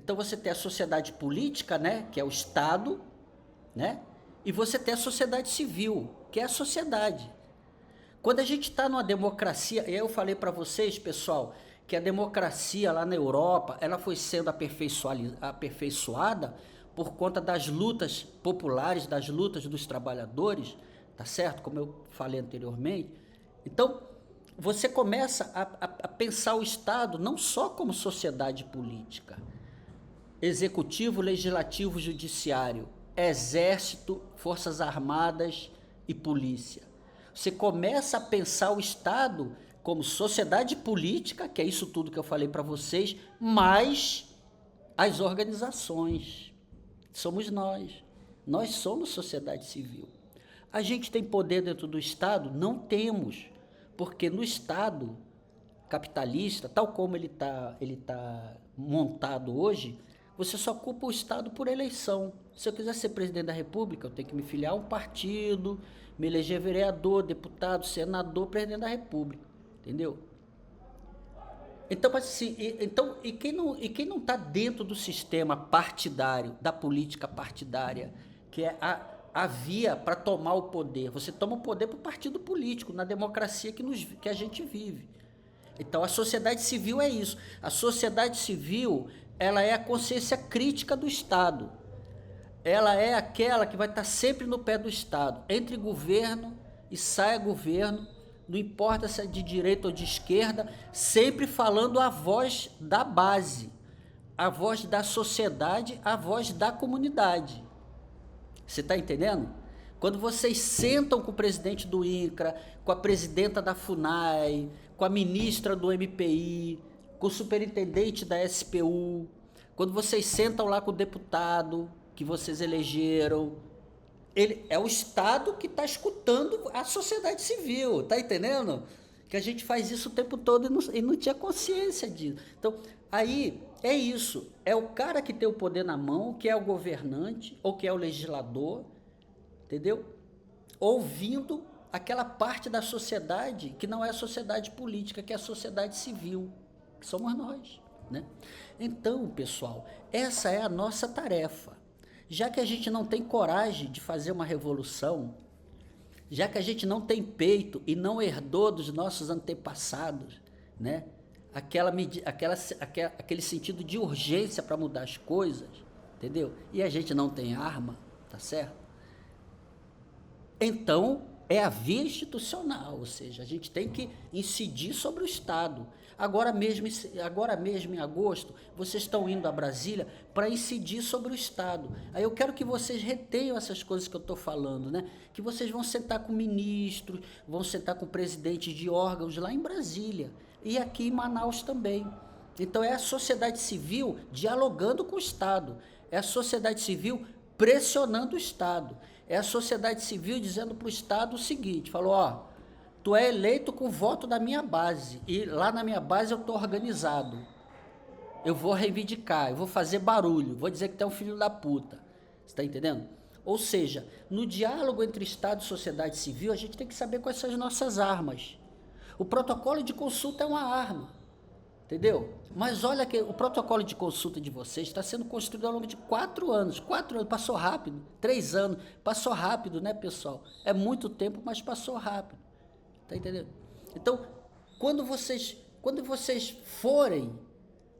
Então você tem a sociedade política, né, que é o Estado, né, e você tem a sociedade civil, que é a sociedade. Quando a gente está numa democracia, e eu falei para vocês, pessoal, que a democracia lá na Europa, ela foi sendo aperfeiçoada por conta das lutas populares, das lutas dos trabalhadores, tá certo? Como eu falei anteriormente. Então, você começa a pensar o Estado não só como sociedade política, executivo, legislativo, judiciário, exército, forças armadas e polícia. Você começa a pensar o Estado como sociedade política, que é isso tudo que eu falei para vocês, mais as organizações. Somos nós. Nós somos sociedade civil. A gente tem poder dentro do Estado? Não temos, porque no Estado capitalista, tal como ele tá montado hoje, você só ocupa o Estado por eleição. Se eu quiser ser presidente da República, eu tenho que me filiar a um partido, me eleger vereador, deputado, senador, presidente da República. Entendeu? Então, assim, quem não está dentro do sistema partidário, da política partidária, que é a via para tomar o poder? Você toma o poder para o partido político, na democracia que a gente vive. Então, a sociedade civil é isso. A sociedade civil, ela é a consciência crítica do Estado. Ela é aquela que vai estar sempre no pé do Estado. Entre governo e saia governo, não importa se é de direita ou de esquerda, sempre falando a voz da base, a voz da sociedade, a voz da comunidade. Você está entendendo? Quando vocês sentam com o presidente do INCRA, com a presidenta da FUNAI, com a ministra do MPI, com o superintendente da SPU, quando vocês sentam lá com o deputado que vocês elegeram, é o Estado que está escutando a sociedade civil, tá entendendo? Que a gente faz isso o tempo todo e não tinha consciência disso. Então, aí é isso, é o cara que tem o poder na mão, que é o governante ou que é o legislador, entendeu? Ouvindo aquela parte da sociedade que não é a sociedade política, que é a sociedade civil, que somos nós, né? Então, pessoal, essa é a nossa tarefa. Já que a gente não tem coragem de fazer uma revolução, já que a gente não tem peito e não herdou dos nossos antepassados, né? Aquele sentido de urgência para mudar as coisas, entendeu? E a gente não tem arma, tá certo? Então, é a via institucional, ou seja, a gente tem que incidir sobre o Estado. Agora mesmo em agosto, vocês estão indo a Brasília para incidir sobre o Estado. Aí eu quero que vocês retenham essas coisas que eu estou falando, né? Que vocês vão sentar com ministros, vão sentar com presidentes de órgãos lá em Brasília e aqui em Manaus também. Então é a sociedade civil dialogando com o Estado, é a sociedade civil pressionando o Estado. É a sociedade civil dizendo para o Estado o seguinte, falou, ó, tu é eleito com o voto da minha base, e lá na minha base eu estou organizado, eu vou reivindicar, eu vou fazer barulho, vou dizer que tu é um filho da puta, você está entendendo? Ou seja, no diálogo entre Estado e sociedade civil, a gente tem que saber quais são as nossas armas. O protocolo de consulta é uma arma, entendeu? Mas olha que o protocolo de consulta de vocês está sendo construído ao longo de 4 anos. 4 anos, passou rápido. 3 anos, passou rápido, né, pessoal? É muito tempo, mas passou rápido. Tá entendendo? Então, quando vocês forem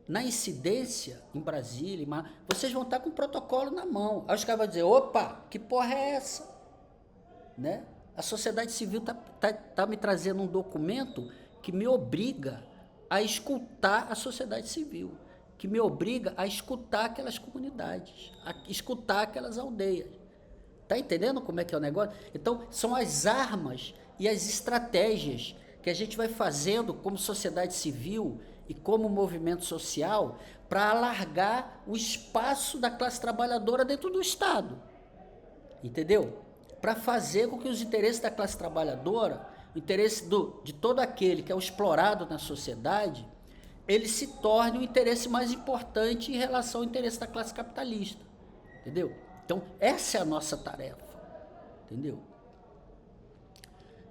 na incidência em Brasília, vocês vão estar com o protocolo na mão. Aí os caras vão dizer, opa, que porra é essa? Né? A sociedade civil tá me trazendo um documento que me obriga a escutar a sociedade civil, que me obriga a escutar aquelas comunidades, a escutar aquelas aldeias. Tá entendendo como é que é o negócio? Então, são as armas e as estratégias que a gente vai fazendo como sociedade civil e como movimento social para alargar o espaço da classe trabalhadora dentro do Estado. Entendeu? Para fazer com que os interesses da classe trabalhadora, o interesse de todo aquele que é o explorado na sociedade, ele se torne o interesse mais importante em relação ao interesse da classe capitalista. Entendeu? Então, essa é a nossa tarefa. Entendeu?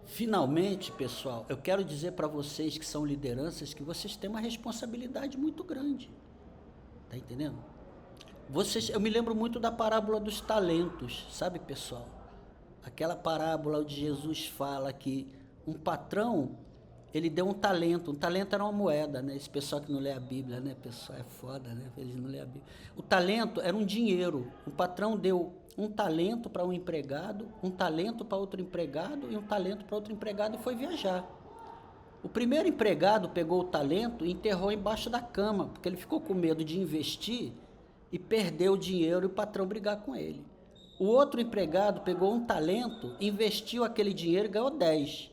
Finalmente, pessoal, eu quero dizer para vocês que são lideranças que vocês têm uma responsabilidade muito grande. Tá entendendo? Eu me lembro muito da parábola dos talentos, sabe, pessoal? Aquela parábola onde Jesus fala que um patrão, ele deu um talento era uma moeda, né? Esse pessoal que não lê a Bíblia, né, pessoal, é foda, né? Eles não lê a Bíblia. O talento era um dinheiro. O patrão deu um talento para um empregado, um talento para outro empregado e um talento para outro empregado e foi viajar. O primeiro empregado pegou o talento e enterrou embaixo da cama, porque ele ficou com medo de investir e perder o dinheiro e o patrão brigar com ele. O outro empregado pegou um talento, investiu aquele dinheiro e ganhou 10.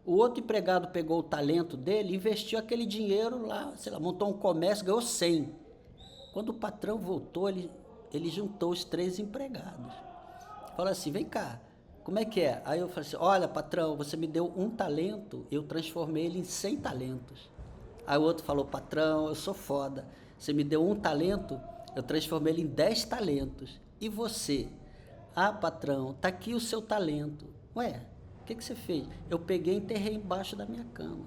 O outro empregado pegou o talento dele, investiu aquele dinheiro lá, sei lá, montou um comércio, ganhou 100. Quando o patrão voltou, ele juntou os 3 empregados. Falou assim, vem cá, como é que é? Aí eu falei assim, olha, patrão, você me deu um talento, eu transformei ele em 100 talentos. Aí o outro falou, patrão, eu sou foda, você me deu um talento, eu transformei ele em 10 talentos. E você? Ah, patrão, tá aqui o seu talento. Ué, o que você fez? Eu peguei e enterrei embaixo da minha cama.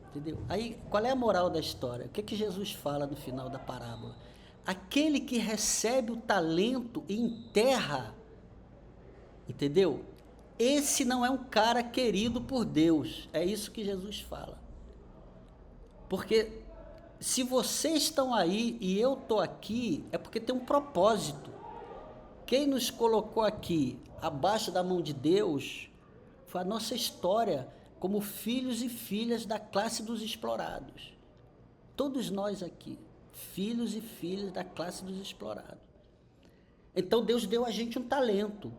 Entendeu? Aí, qual é a moral da história? O que Jesus fala no final da parábola? Aquele que recebe o talento e enterra, entendeu? Esse não é um cara querido por Deus. É isso que Jesus fala. Porque se vocês estão aí e eu estou aqui, é porque tem um propósito. Quem nos colocou aqui abaixo da mão de Deus foi a nossa história como filhos e filhas da classe dos explorados. Todos nós aqui, filhos e filhas da classe dos explorados. Então Deus deu a gente um talento.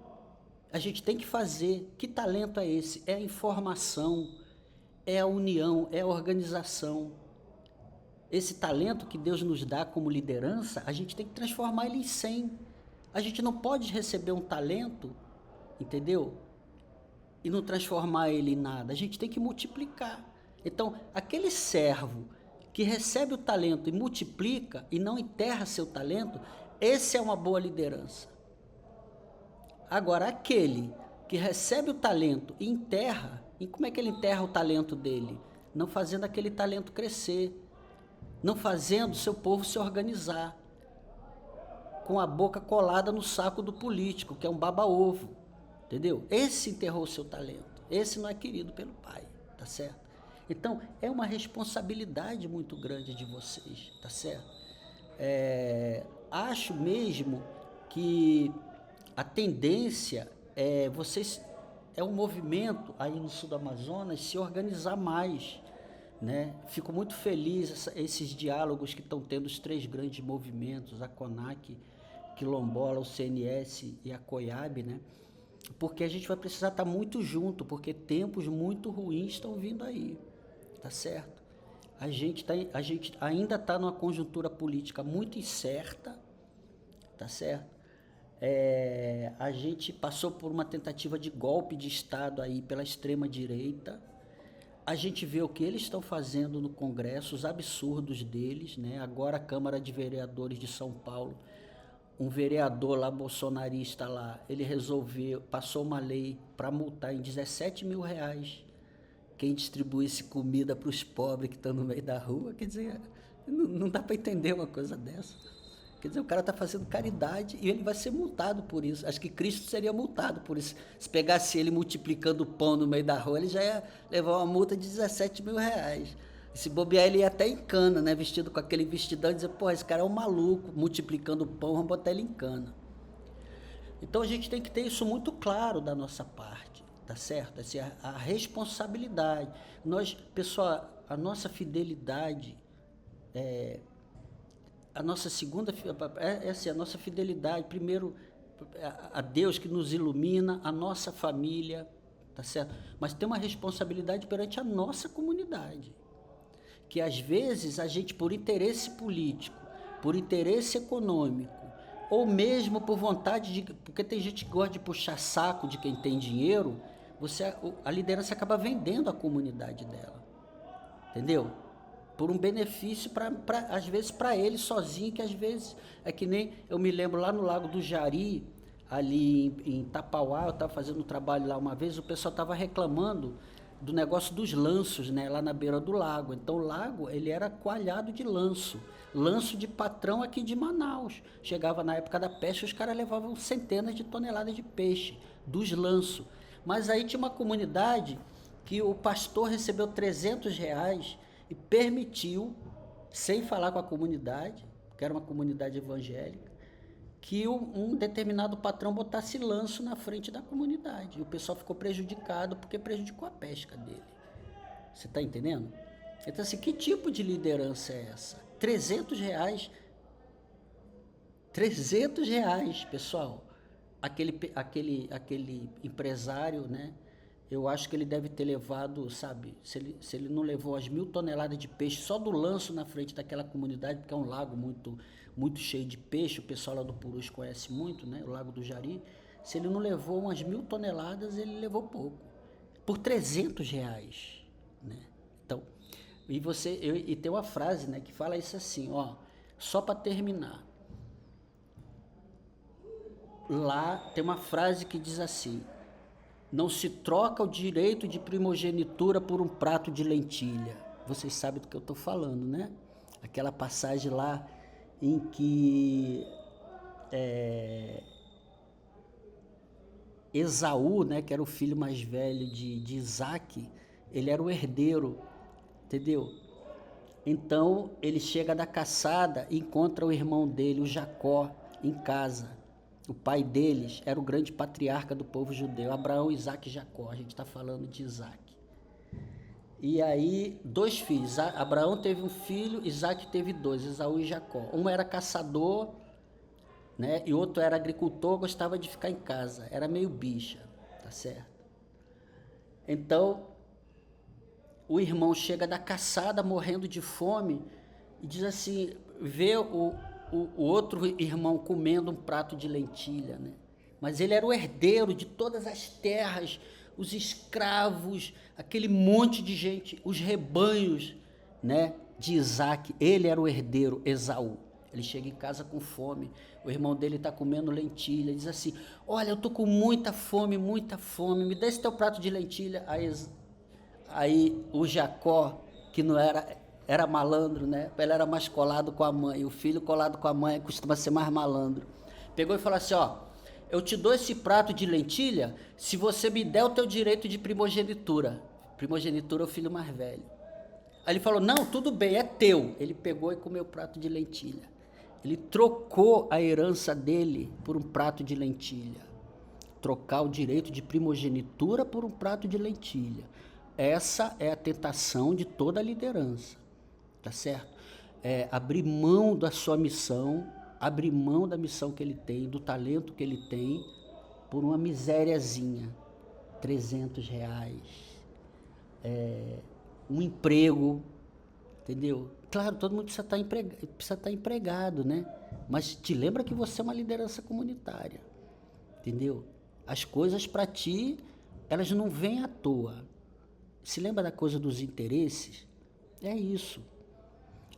A gente tem que fazer. Que talento é esse? É a informação, é a união, é a organização. Esse talento que Deus nos dá como liderança, a gente tem que transformar ele em 100. A gente não pode receber um talento, entendeu? E não transformar ele em nada. A gente tem que multiplicar. Então, aquele servo que recebe o talento e multiplica e não enterra seu talento, esse é uma boa liderança. Agora, aquele que recebe o talento e enterra, e como é que ele enterra o talento dele? Não fazendo aquele talento crescer, não fazendo seu povo se organizar, com a boca colada no saco do político, que é um baba-ovo, entendeu? Esse enterrou o seu talento, esse não é querido pelo pai, tá certo? Então, é uma responsabilidade muito grande de vocês, tá certo? Acho mesmo que a tendência é um movimento aí no sul do Amazonas se organizar mais, né? Fico muito feliz esses diálogos que estão tendo os 3 grandes movimentos, a CONAC, Quilombola, o CNS e a COIAB, né? Porque a gente vai precisar estar muito junto, porque tempos muito ruins estão vindo aí, tá certo? A gente ainda está numa conjuntura política muito incerta, tá certo? A gente passou por uma tentativa de golpe de Estado aí pela extrema-direita. A gente vê o que eles estão fazendo no Congresso, os absurdos deles, né? Agora a Câmara de Vereadores de São Paulo, um vereador lá, bolsonarista lá, ele passou uma lei para multar em 17 mil reais quem distribuísse comida para os pobres que estão no meio da rua. Quer dizer, não dá para entender uma coisa dessa. Quer dizer, o cara está fazendo caridade e ele vai ser multado por isso. Acho que Cristo seria multado por isso. Se pegasse ele multiplicando pão no meio da rua, ele já ia levar uma multa de 17 mil reais. E se bobear, ele ia até em cana, né? Vestido com aquele vestidão e dizer, pô, esse cara é um maluco, multiplicando pão, vamos botar ele em cana. Então a gente tem que ter isso muito claro da nossa parte, tá certo? Assim, a responsabilidade. Pessoal, a nossa fidelidade a nossa segunda a nossa fidelidade, primeiro a Deus que nos ilumina, a nossa família, tá certo? Mas tem uma responsabilidade perante a nossa comunidade, que às vezes a gente, por interesse político, por interesse econômico, ou mesmo por vontade porque tem gente que gosta de puxar saco de quem tem dinheiro, a liderança acaba vendendo a comunidade dela, entendeu? Por um benefício, às vezes, para ele sozinho, que às vezes é que nem, eu me lembro lá no Lago do Jari, ali em Tapauá, eu estava fazendo um trabalho lá uma vez, o pessoal estava reclamando do negócio dos lanços, né, lá na beira do lago. Então o lago, ele era coalhado de lanço de patrão aqui de Manaus. Chegava na época da peste, os caras levavam centenas de toneladas de peixe dos lanços. Mas aí tinha uma comunidade que o pastor recebeu R$ 300 e permitiu, sem falar com a comunidade, que era uma comunidade evangélica, que um determinado patrão botasse lanço na frente da comunidade. E o pessoal ficou prejudicado porque prejudicou a pesca dele. Você está entendendo? Então, assim, que tipo de liderança é essa? R$ 300. R$ 300, pessoal. Aquele empresário, né? Eu acho que ele deve ter levado, sabe, se ele não levou as 1.000 toneladas de peixe só do lanço na frente daquela comunidade, porque é um lago muito cheio de peixe, o pessoal lá do Purus conhece muito, né, o Lago do Jari. Se ele não levou umas 1.000 toneladas, ele levou pouco, por R$ 300, né? Então, e tem uma frase, né, que fala isso assim, ó, só para terminar. Lá tem uma frase que diz assim: não se troca o direito de primogenitura por um prato de lentilha. Vocês sabem do que eu estou falando, né? Aquela passagem lá em que Esaú, né, que era o filho mais velho de Isaac, ele era o herdeiro, entendeu? Então ele chega da caçada e encontra o irmão dele, o Jacó, em casa. O pai deles era o grande patriarca do povo judeu, Abraão, Isaac e Jacó. A gente está falando de Isaac. E aí, 2 filhos. Abraão teve um filho, Isaac teve 2, Esaú e Jacó. Um era caçador, né? E outro era agricultor, gostava de ficar em casa. Era meio bicha, tá certo? Então, o irmão chega da caçada morrendo de fome e diz assim, vê o outro irmão comendo um prato de lentilha, né? Mas ele era o herdeiro de todas as terras, os escravos, aquele monte de gente, os rebanhos, né, de Isaac. Ele era o herdeiro, Esaú. Ele chega em casa com fome, o irmão dele está comendo lentilha, diz assim, olha, eu estou com muita fome, me dá esse teu prato de lentilha. Aí o Jacó, que não era malandro, né? Ele era mais colado com a mãe. O filho colado com a mãe costuma ser mais malandro. Pegou e falou assim, ó, eu te dou esse prato de lentilha se você me der o teu direito de primogenitura. Primogenitura é o filho mais velho. Aí ele falou, não, tudo bem, é teu. Ele pegou e comeu o prato de lentilha. Ele trocou a herança dele por um prato de lentilha. Trocar o direito de primogenitura por um prato de lentilha. Essa é a tentação de toda liderança, tá certo? Abrir mão da sua missão, abrir mão da missão que ele tem, do talento que ele tem, por uma misériazinha, R$ 300, um emprego, entendeu? Claro, todo mundo precisa estar empregado, né? Mas te lembra que você é uma liderança comunitária, entendeu? As coisas para ti, elas não vêm à toa. Se lembra da coisa dos interesses? É isso.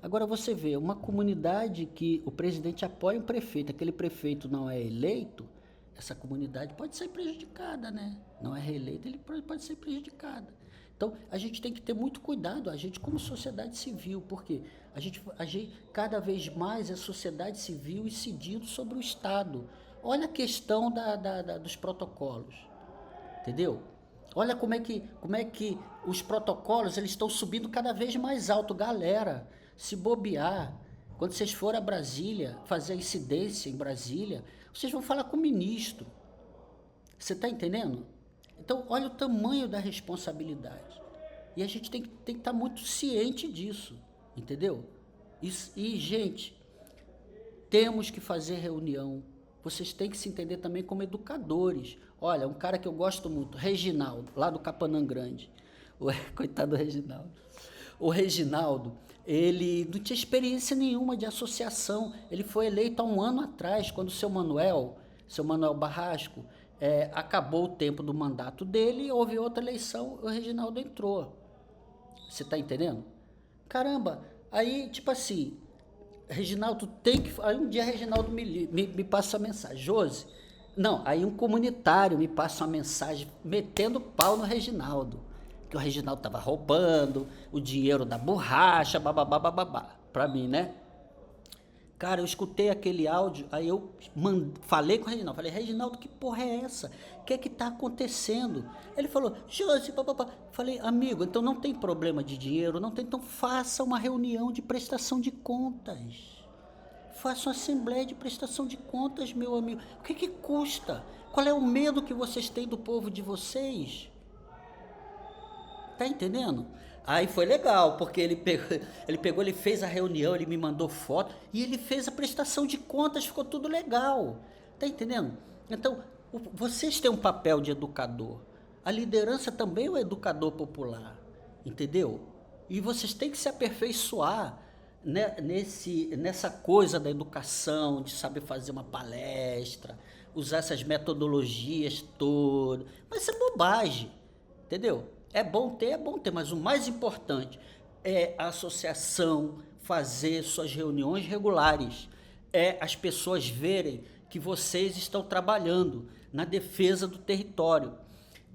Agora você vê, uma comunidade que o presidente apoia um prefeito, aquele prefeito não é eleito, essa comunidade pode ser prejudicada, né? Não é reeleito, ele pode ser prejudicada. Então, a gente tem que ter muito cuidado, a gente como sociedade civil, porque a gente cada vez mais é sociedade civil incidindo sobre o Estado. Olha a questão dos protocolos, entendeu? Olha como é que os protocolos eles estão subindo cada vez mais alto. Galera, se bobear, quando vocês forem a Brasília, fazer a incidência em Brasília, vocês vão falar com o ministro. Você está entendendo? Então, olha o tamanho da responsabilidade. E a gente tem que estar muito ciente disso, entendeu? E, gente, temos que fazer reunião. Vocês têm que se entender também como educadores. Olha, um cara que eu gosto muito, Reginaldo, lá do Capanã Grande. Coitado do Reginaldo. O Reginaldo, ele não tinha experiência nenhuma de associação. Ele foi eleito há 1 ano atrás, quando o seu Manuel Barrasco, acabou o tempo do mandato dele, houve outra eleição, o Reginaldo entrou. Você está entendendo? Caramba, aí, tipo assim, Reginaldo tem que... Aí um dia Reginaldo me passa uma mensagem, Josi, não, aí um comunitário me passa uma mensagem metendo pau no Reginaldo, que o Reginaldo estava roubando o dinheiro da borracha, bababá, bababá, para mim, né? Cara, eu escutei aquele áudio, aí eu falei com o Reginaldo, falei, Reginaldo, que porra é essa? O que é que tá acontecendo? Ele falou, Josi, papapá. Falei, amigo, então não tem problema de dinheiro, não tem, então faça uma reunião de prestação de contas. Faça uma assembleia de prestação de contas, meu amigo. O que custa? Qual é o medo que vocês têm do povo de vocês? Tá entendendo? Aí foi legal, porque ele fez a reunião, ele me mandou foto e ele fez a prestação de contas, ficou tudo legal. Tá entendendo? Então, vocês têm um papel de educador. A liderança também é o educador popular, entendeu? E vocês têm que se aperfeiçoar, né, nessa coisa da educação, de saber fazer uma palestra, usar essas metodologias todas. Mas isso é bobagem, entendeu? É bom ter, mas o mais importante é a associação fazer suas reuniões regulares, é as pessoas verem que vocês estão trabalhando na defesa do território,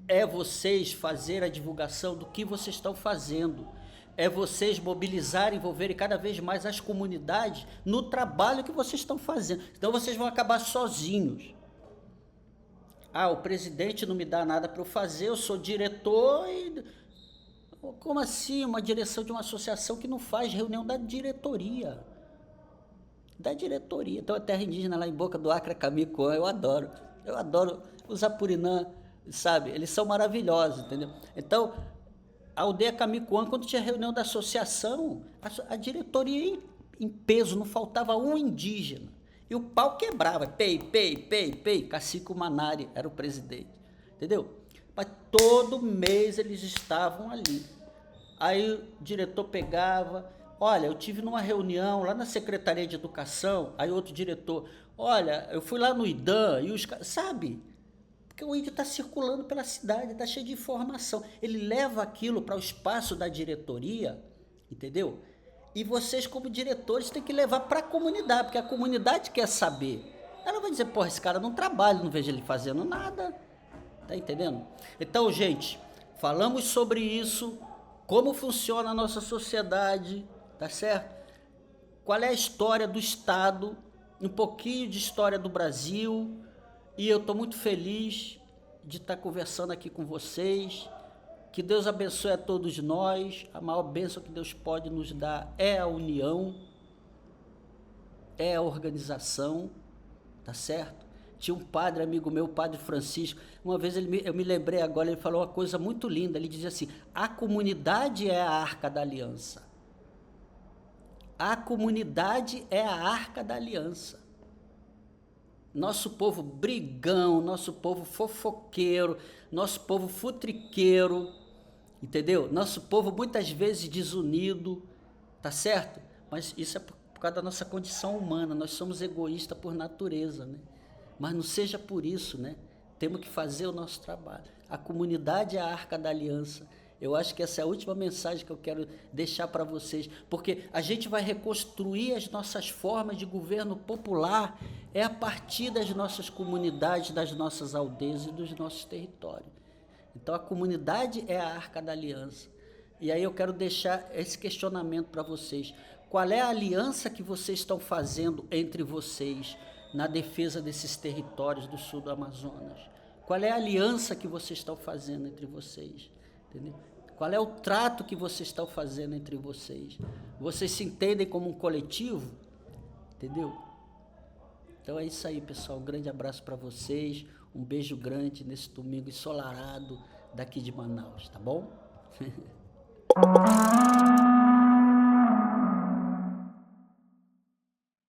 é vocês fazer a divulgação do que vocês estão fazendo, é vocês mobilizarem, envolverem cada vez mais as comunidades no trabalho que vocês estão fazendo. Então vocês vão acabar sozinhos. Ah, o presidente não me dá nada para eu fazer, eu sou diretor e... Como assim? Uma direção de uma associação que não faz reunião da diretoria. Da diretoria. Então a terra indígena lá em Boca do Acre, Camicoã, eu adoro. Eu adoro os Apurinã, sabe? Eles são maravilhosos, entendeu? Então, a aldeia Camicoã, quando tinha reunião da associação, a diretoria em peso, não faltava um indígena. E o pau quebrava, pei, Cacique Manari era o presidente, entendeu? Mas todo mês eles estavam ali. Aí o diretor pegava, olha, eu tive numa reunião lá na Secretaria de Educação, aí outro diretor, olha, eu fui lá no IDAM e os caras, sabe? Porque o índio está circulando pela cidade, está cheio de informação. Ele leva aquilo para o espaço da diretoria, entendeu? E vocês, como diretores, têm que levar para a comunidade, porque a comunidade quer saber. Ela vai dizer, porra, esse cara não trabalha, não vejo ele fazendo nada. Tá entendendo? Então, gente, falamos sobre isso, como funciona a nossa sociedade, tá certo? Qual é a história do Estado, um pouquinho de história do Brasil, e eu estou muito feliz de estar conversando aqui com vocês. Que Deus abençoe a todos nós. A maior bênção que Deus pode nos dar é a união, é a organização, tá certo? Tinha um padre, amigo meu, o padre Francisco, uma vez eu me lembrei agora, ele falou uma coisa muito linda, ele dizia assim, a comunidade é a arca da aliança. A comunidade é a arca da aliança. Nosso povo brigão, nosso povo fofoqueiro, nosso povo futriqueiro, entendeu? Nosso povo muitas vezes desunido, tá certo? Mas isso é por causa da nossa condição humana, nós somos egoístas por natureza, né? Mas não seja por isso, né? Temos que fazer o nosso trabalho. A comunidade é a arca da aliança. Eu acho que essa é a última mensagem que eu quero deixar para vocês, porque a gente vai reconstruir as nossas formas de governo popular é a partir das nossas comunidades, das nossas aldeias e dos nossos territórios. Então a comunidade é a arca da aliança. E aí eu quero deixar esse questionamento para vocês. Qual é a aliança que vocês estão fazendo entre vocês na defesa desses territórios do sul do Amazonas? Qual é a aliança que vocês estão fazendo entre vocês? Entendeu? Qual é o trato que vocês estão fazendo entre vocês? Vocês se entendem como um coletivo? Entendeu? Então é isso aí, pessoal. Um grande abraço para vocês. Um beijo grande nesse domingo ensolarado daqui de Manaus, tá bom?